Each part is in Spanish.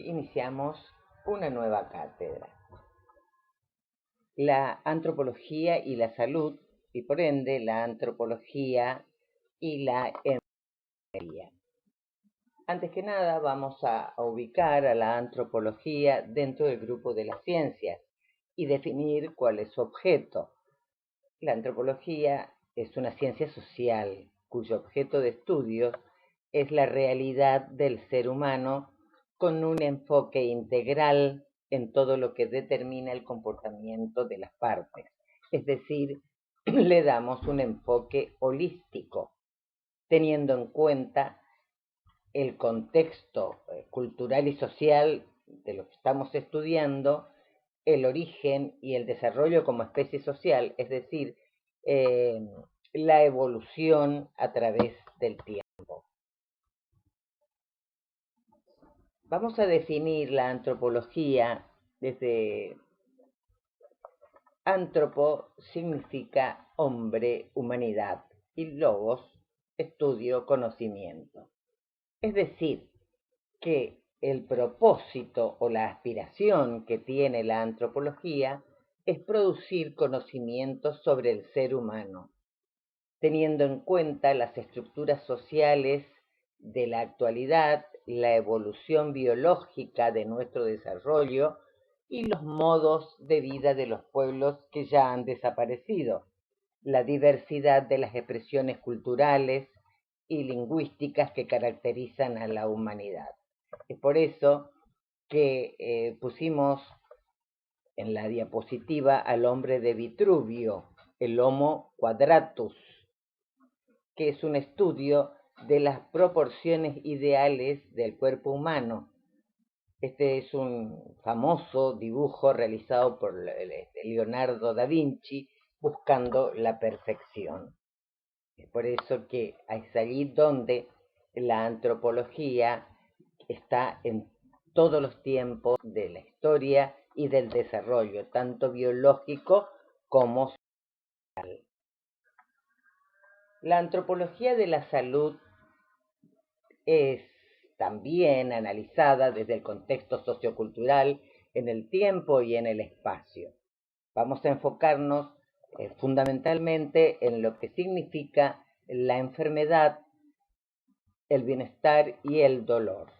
iniciamos una nueva cátedra. La antropología y la salud, y por ende la antropología y la enfermería. Antes que nada vamos a ubicar a la antropología dentro del grupo de las ciencias y definir cuál es su objeto. La antropología es una ciencia social cuyo objeto de estudio es la realidad del ser humano con un enfoque integral en todo lo que determina el comportamiento de las partes. Es decir, le damos un enfoque holístico, teniendo en cuenta el contexto cultural y social de lo que estamos estudiando, el origen y el desarrollo como especie social, es decir, eh, la evolución a través del tiempo. Vamos a definir la antropología desde antropo significa hombre, humanidad, y logos, estudio, conocimiento. Es decir, que el propósito o la aspiración que tiene la antropología es producir conocimientos sobre el ser humano, teniendo en cuenta las estructuras sociales de la actualidad, la evolución biológica de nuestro desarrollo y los modos de vida de los pueblos que ya han desaparecido, la diversidad de las expresiones culturales y lingüísticas que caracterizan a la humanidad. Es por eso que pusimos en la diapositiva al hombre de Vitruvio, el Homo quadratus, que es un estudio de las proporciones ideales del cuerpo humano. Este es un famoso dibujo realizado por Leonardo da Vinci buscando la perfección. Es por eso que es allí donde la antropología está en todos los tiempos de la historia y del desarrollo, tanto biológico como social. La antropología de la salud es también analizada desde el contexto sociocultural en el tiempo y en el espacio. Vamos a enfocarnos fundamentalmente en lo que significa la enfermedad, el bienestar y el dolor,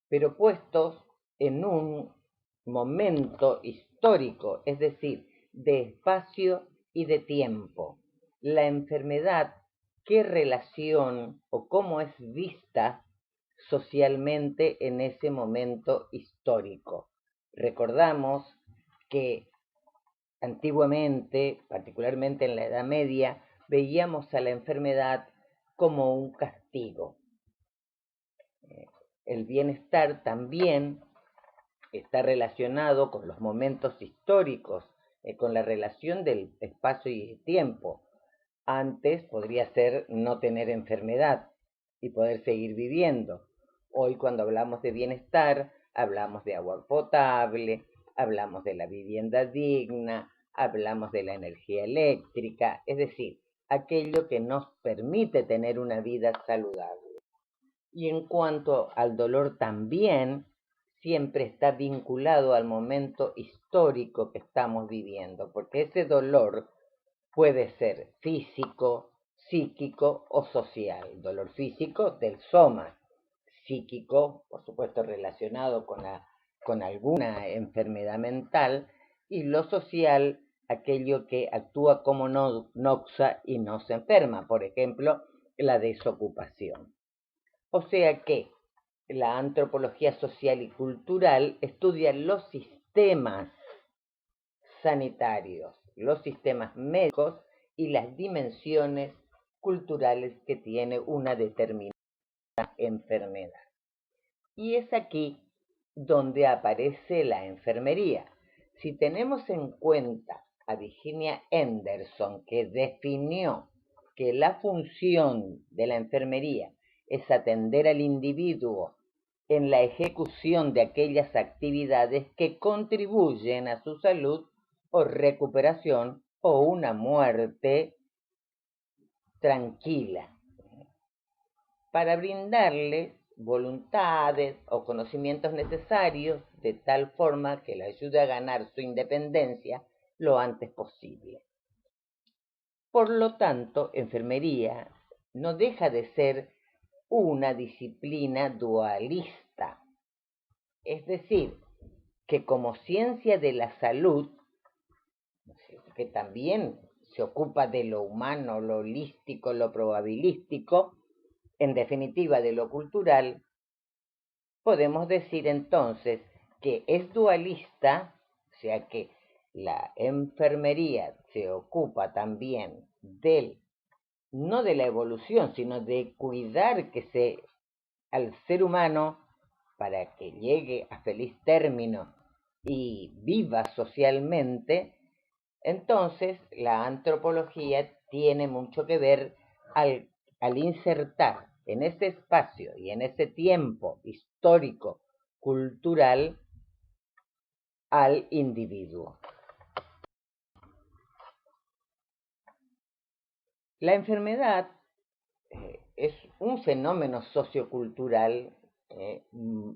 pero puestos en un momento histórico, es decir, de espacio y de tiempo. La enfermedad, qué relación o cómo es vista socialmente en ese momento histórico. Recordamos que antiguamente, particularmente en la Edad Media, veíamos a la enfermedad como un castigo. El bienestar también está relacionado con los momentos históricos, con la relación del espacio y el tiempo. Antes podría ser no tener enfermedad y poder seguir viviendo. Hoy cuando hablamos de bienestar, hablamos de agua potable, hablamos de la vivienda digna, hablamos de la energía eléctrica, es decir, aquello que nos permite tener una vida saludable. Y en cuanto al dolor también, siempre está vinculado al momento histórico que estamos viviendo, porque ese dolor puede ser físico, psíquico o social. Dolor físico del soma, psíquico, por supuesto, relacionado con alguna enfermedad mental, y lo social, aquello que actúa como noxa y no se enferma, por ejemplo, la desocupación. O sea que la antropología social y cultural estudia los sistemas sanitarios, los sistemas médicos y las dimensiones culturales que tiene una determinada enfermedad. Y es aquí donde aparece la enfermería. Si tenemos en cuenta a Virginia Henderson, que definió que la función de la enfermería es atender al individuo en la ejecución de aquellas actividades que contribuyen a su salud o recuperación o una muerte tranquila, para brindarles voluntades o conocimientos necesarios de tal forma que le ayude a ganar su independencia lo antes posible. Por lo tanto, enfermería no deja de ser una disciplina dualista, es decir, que como ciencia de la salud, que también se ocupa de lo humano, lo holístico, lo probabilístico, en definitiva de lo cultural, podemos decir entonces que es dualista, o sea que la enfermería se ocupa también no de la evolución, sino de cuidar al ser humano para que llegue a feliz término y viva socialmente. Entonces la antropología tiene mucho que ver al insertar en ese espacio y en ese tiempo histórico, cultural, al individuo. La enfermedad es un fenómeno sociocultural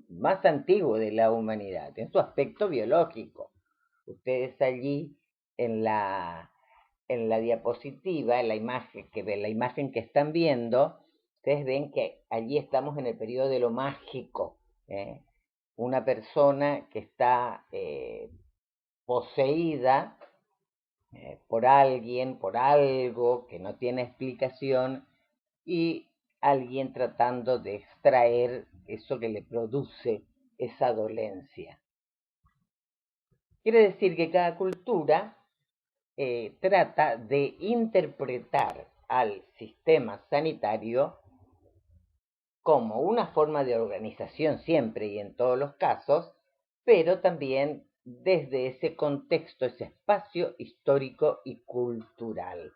más antiguo de la humanidad, en su aspecto biológico. Ustedes allí en la diapositiva, en la imagen que están viendo, ustedes ven que allí estamos en el periodo de lo mágico. ¿eh? Una persona que está poseída por alguien, por algo que no tiene explicación, y alguien tratando de extraer eso que le produce esa dolencia. Quiere decir que cada cultura trata de interpretar al sistema sanitario como una forma de organización siempre y en todos los casos, pero también desde ese contexto, ese espacio histórico y cultural,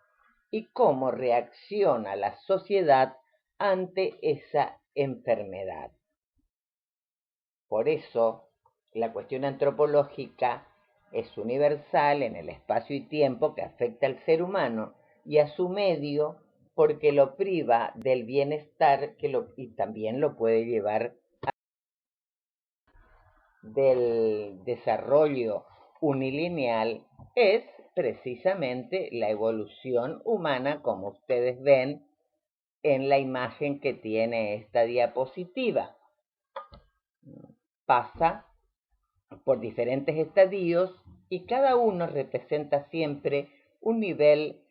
y cómo reacciona la sociedad ante esa enfermedad. Por eso, la cuestión antropológica es universal en el espacio y tiempo que afecta al ser humano y a su medio porque lo priva del bienestar y también lo puede llevar del desarrollo unilineal, es precisamente la evolución humana, como ustedes ven en la imagen que tiene esta diapositiva. Pasa por diferentes estadios y cada uno representa siempre un nivel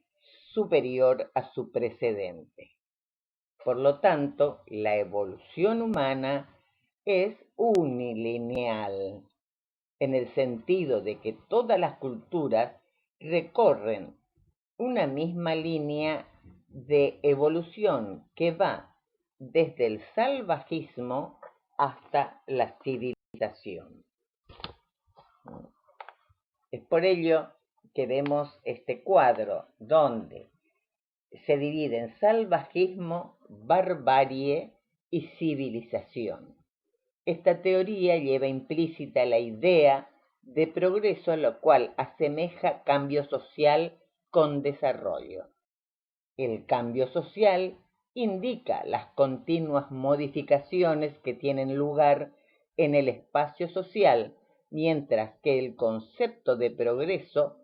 superior a su precedente. Por lo tanto, la evolución humana es unilineal, en el sentido de que todas las culturas recorren una misma línea de evolución que va desde el salvajismo hasta la civilización. Es por ello que vemos este cuadro donde se divide en salvajismo, barbarie y civilización. Esta teoría lleva implícita la idea de progreso, lo cual asemeja cambio social con desarrollo. El cambio social indica las continuas modificaciones que tienen lugar en el espacio social, mientras que el concepto de progreso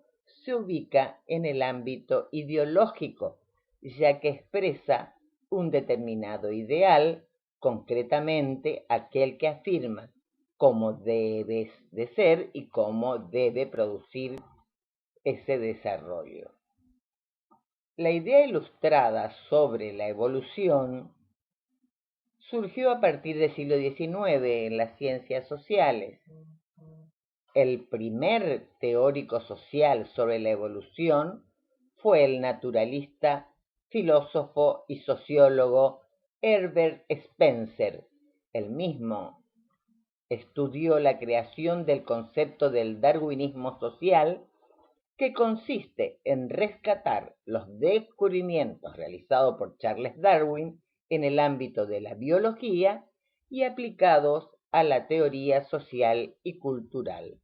se ubica en el ámbito ideológico, ya que expresa un determinado ideal, concretamente aquel que afirma cómo debe de ser y cómo debe producir ese desarrollo. La idea ilustrada sobre la evolución surgió a partir del siglo XIX en las ciencias sociales. El primer teórico social sobre la evolución fue el naturalista, filósofo y sociólogo Herbert Spencer. El mismo estudió la creación del concepto del darwinismo social, que consiste en rescatar los descubrimientos realizados por Charles Darwin en el ámbito de la biología y aplicados a la teoría social y cultural.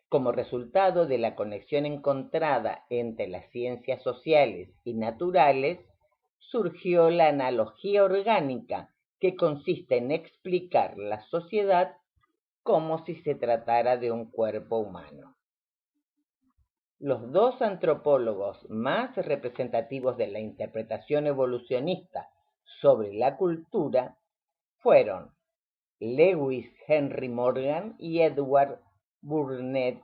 Como resultado de la conexión encontrada entre las ciencias sociales y naturales, surgió la analogía orgánica que consiste en explicar la sociedad como si se tratara de un cuerpo humano. Los dos antropólogos más representativos de la interpretación evolucionista sobre la cultura fueron Lewis Henry Morgan y Edward Burnett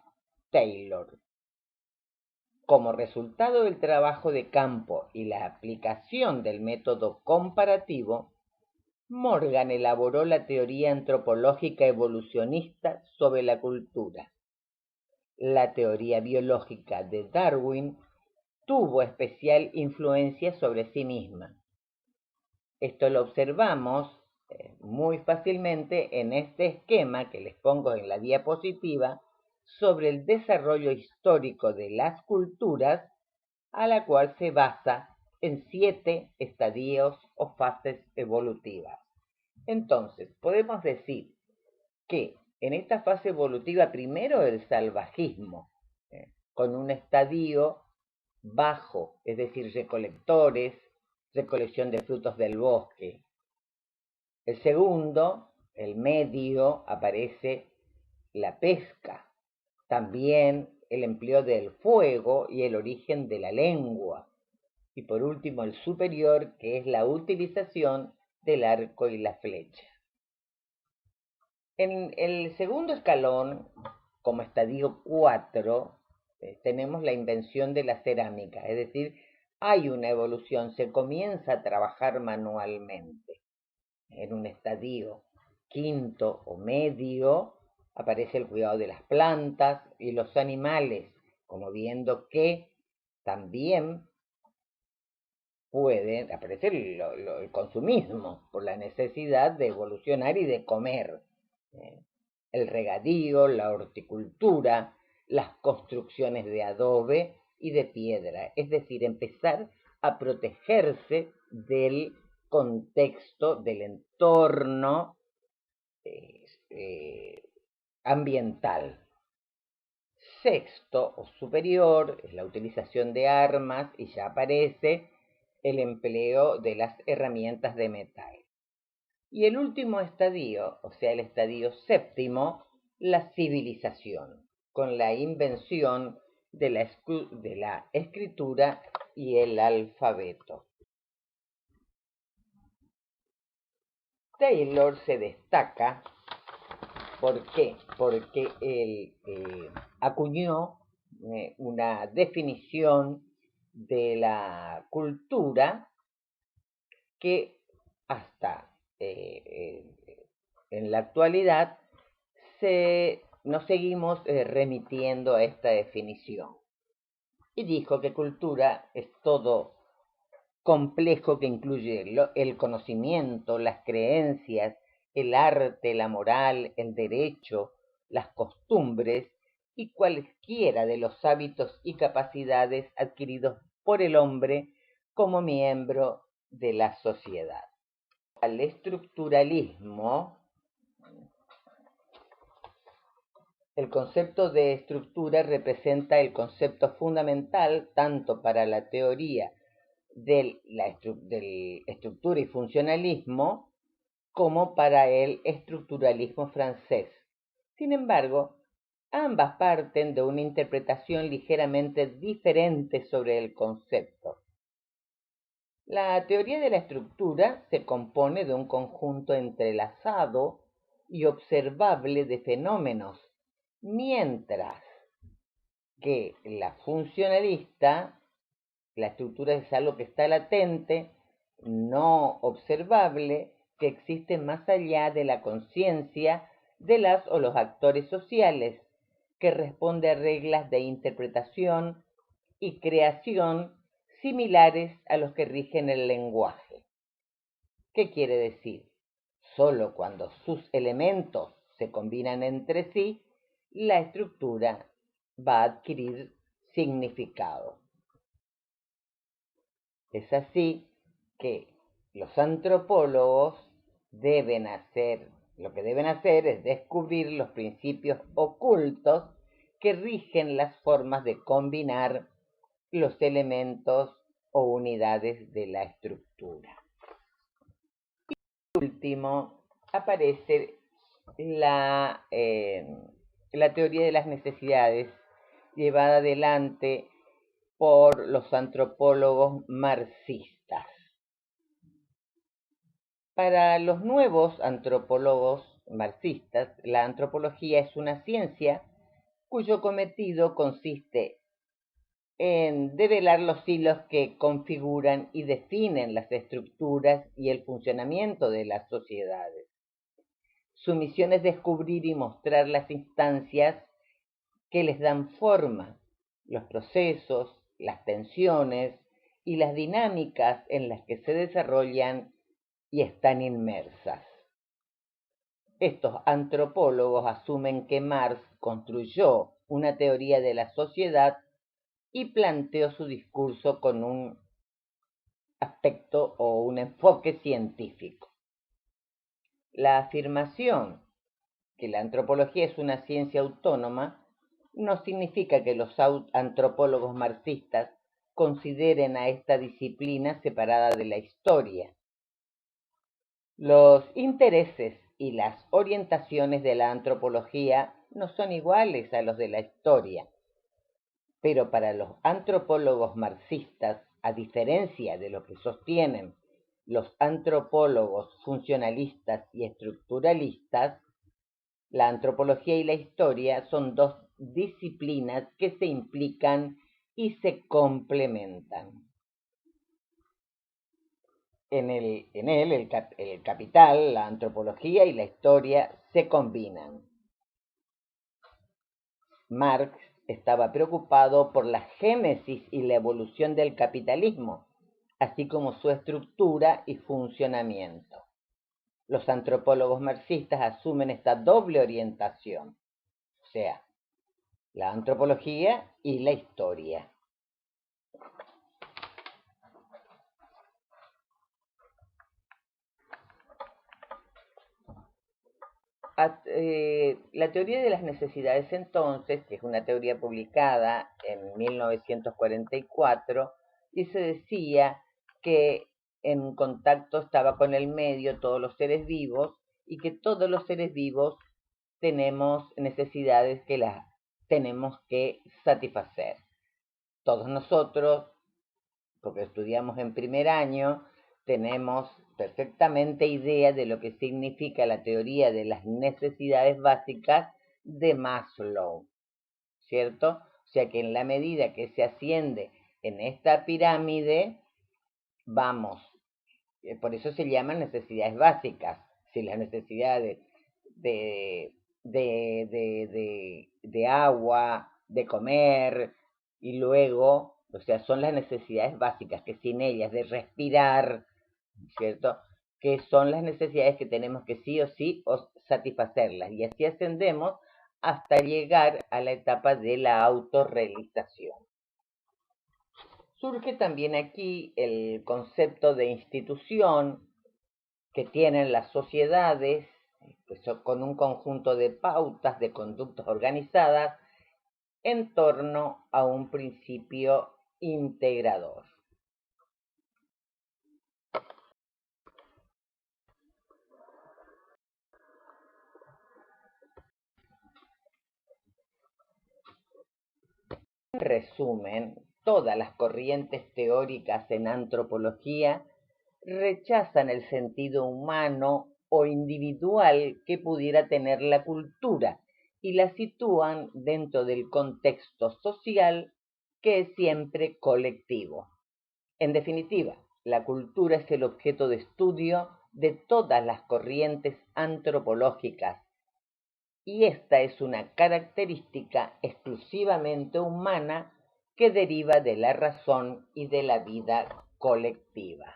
Taylor. Como resultado del trabajo de campo y la aplicación del método comparativo, Morgan elaboró la teoría antropológica evolucionista sobre la cultura. La teoría biológica de Darwin tuvo especial influencia sobre sí misma. Esto lo observamos muy fácilmente en este esquema que les pongo en la diapositiva sobre el desarrollo histórico de las culturas, a la cual se basa en 7 estadios o fases evolutivas. Entonces, podemos decir que en esta fase evolutiva primero el salvajismo, con un estadio bajo, es decir, recolectores, recolección de frutos del bosque. El segundo, el medio, aparece la pesca, también el empleo del fuego y el origen de la lengua. Y por último, el superior, que es la utilización del arco y la flecha. En el segundo escalón, como estadio 4, tenemos la invención de la cerámica, es decir, hay una evolución, se comienza a trabajar manualmente. En un estadio quinto o medio aparece el cuidado de las plantas y los animales, como viendo que también puede aparecer el consumismo por la necesidad de evolucionar y de comer. El regadío, la horticultura, las construcciones de adobe y de piedra, es decir, empezar a protegerse del contexto, del entorno ambiental. Sexto o superior es la utilización de armas y ya aparece el empleo de las herramientas de metal. Y el último estadio, o sea, el estadio séptimo, la civilización, con la invención de la escritura y el alfabeto. Taylor se destaca, ¿por qué? Porque él acuñó una definición de la cultura que hasta en la actualidad nos seguimos remitiendo a esta definición. Y dijo que cultura es todo complejo que incluye el conocimiento, las creencias, el arte, la moral, el derecho, las costumbres y cualquiera de los hábitos y capacidades adquiridos por el hombre como miembro de la sociedad. Al estructuralismo, el concepto de estructura representa el concepto fundamental tanto para la teoría del estructura y funcionalismo como para el estructuralismo francés. Sin embargo, ambas parten de una interpretación ligeramente diferente sobre el concepto. La teoría de la estructura se compone de un conjunto entrelazado y observable de fenómenos, mientras que la funcionalista, la estructura es algo que está latente, no observable, que existe más allá de la conciencia de las o los actores sociales, que responde a reglas de interpretación y creación similares a los que rigen el lenguaje. ¿Qué quiere decir? Solo cuando sus elementos se combinan entre sí, la estructura va a adquirir significado. Es así que los antropólogos lo que deben hacer es descubrir los principios ocultos que rigen las formas de combinar los elementos o unidades de la estructura. último aparece la teoría de las necesidades llevada adelante por los antropólogos marxistas. Para los nuevos antropólogos marxistas, la antropología es una ciencia cuyo cometido consiste en develar los hilos que configuran y definen las estructuras y el funcionamiento de las sociedades. Su misión es descubrir y mostrar las instancias que les dan forma, los procesos, las tensiones y las dinámicas en las que se desarrollan y están inmersas. Estos antropólogos asumen que Marx construyó una teoría de la sociedad y planteó su discurso con un aspecto o un enfoque científico. La afirmación que la antropología es una ciencia autónoma no significa que los antropólogos marxistas consideren a esta disciplina separada de la historia. Los intereses y las orientaciones de la antropología no son iguales a los de la historia, pero para los antropólogos marxistas, a diferencia de lo que sostienen los antropólogos funcionalistas y estructuralistas, la antropología y la historia son dos disciplinas que se implican y se complementan. El capital, la antropología y la historia se combinan. Marx estaba preocupado por la génesis y la evolución del capitalismo, así como su estructura y funcionamiento. Los antropólogos marxistas asumen esta doble orientación, o sea, la antropología y la historia. La teoría de las necesidades entonces, que es una teoría publicada en 1944, y se decía que en contacto estaba con el medio todos los seres vivos y que todos los seres vivos tenemos necesidades que las tenemos que satisfacer. Todos nosotros, porque estudiamos en primer año, tenemos perfectamente idea de lo que significa la teoría de las necesidades básicas de Maslow, ¿cierto? O sea que en la medida que se asciende en esta pirámide, vamos, por eso se llaman necesidades básicas, si las necesidades de agua, de comer, y luego, o sea, son las necesidades básicas, que sin ellas, de respirar, ¿cierto? Que son las necesidades que tenemos que sí o sí satisfacerlas. Y así ascendemos hasta llegar a la etapa de la autorrealización. Surge también aquí el concepto de institución que tienen las sociedades, pues, con un conjunto de pautas de conductas organizadas en torno a un principio integrador. En resumen, todas las corrientes teóricas en antropología rechazan el sentido humano o individual que pudiera tener la cultura y la sitúan dentro del contexto social que es siempre colectivo. En definitiva, la cultura es el objeto de estudio de todas las corrientes antropológicas y esta es una característica exclusivamente humana que deriva de la razón y de la vida colectiva.